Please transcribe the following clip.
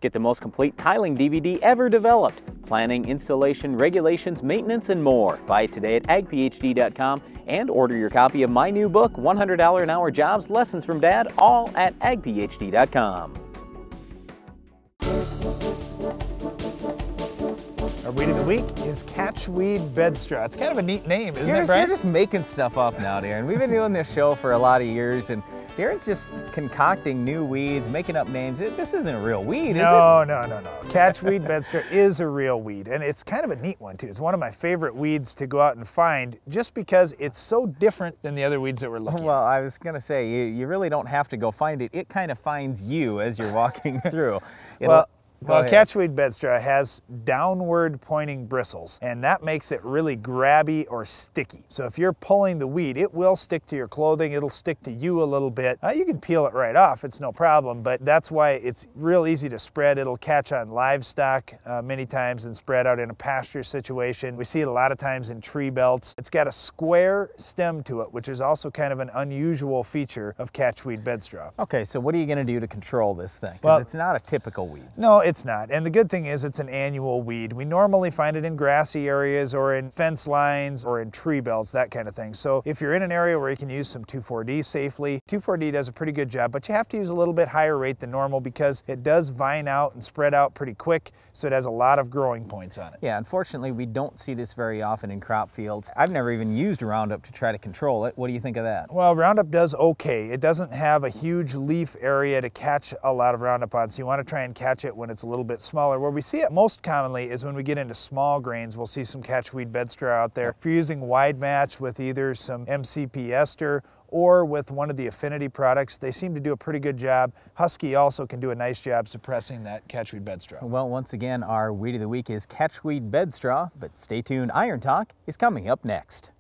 Get the most complete tiling DVD ever developed. Planning, installation, regulations, maintenance, and more. Buy it today at agphd.com and order your copy of my new book, $100 an Hour Jobs, Lessons from Dad, all at agphd.com. Our weed of the week is Catchweed Bedstraw. It's kind of a neat name, isn't it, Brian? You're just making stuff up now, Darren. We've been doing this show for a lot of years, and Darren's just concocting new weeds, making up names. This isn't a real weed, is it? No. Catchweed Bedstraw is a real weed, and it's kind of a neat one, too. It's one of my favorite weeds to go out and find just because it's so different than the other weeds that we're looking at. Well, I was going to say, you really don't have to go find it. It kind of finds you as you're walking through. Well, Catchweed Bedstraw has downward pointing bristles, and that makes it really grabby or sticky. So if you're pulling the weed, it will stick to your clothing, it'll stick to you a little bit. You can peel it right off, it's no problem, but that's why it's real easy to spread. It'll catch on livestock many times and spread out in a pasture situation. We see it a lot of times in tree belts. It's got a square stem to it, which is also kind of an unusual feature of Catchweed Bedstraw. Okay, so what are you going to do to control this thing? Because it's not a typical weed. No, it's not. And the good thing is it's an annual weed. We normally find it in grassy areas or in fence lines or in tree belts, that kind of thing. So if you're in an area where you can use some 2,4-D safely, 2,4-D does a pretty good job, but you have to use a little bit higher rate than normal because it does vine out and spread out pretty quick, so it has a lot of growing points on it. Yeah, unfortunately, we don't see this very often in crop fields. I've never even used Roundup to try to control it. What do you think of that? Well, Roundup does okay. It doesn't have a huge leaf area to catch a lot of Roundup on, so you want to try and catch it when it's a little bit smaller. Where we see it most commonly is when we get into small grains. We'll see some Catchweed Bedstraw out there. If you're using wide match with either some MCP ester or with one of the affinity products, they seem to do a pretty good job. Husky also can do a nice job suppressing that Catchweed Bedstraw. Well, once again, our weed of the week is Catchweed Bedstraw, but stay tuned. Iron Talk is coming up next.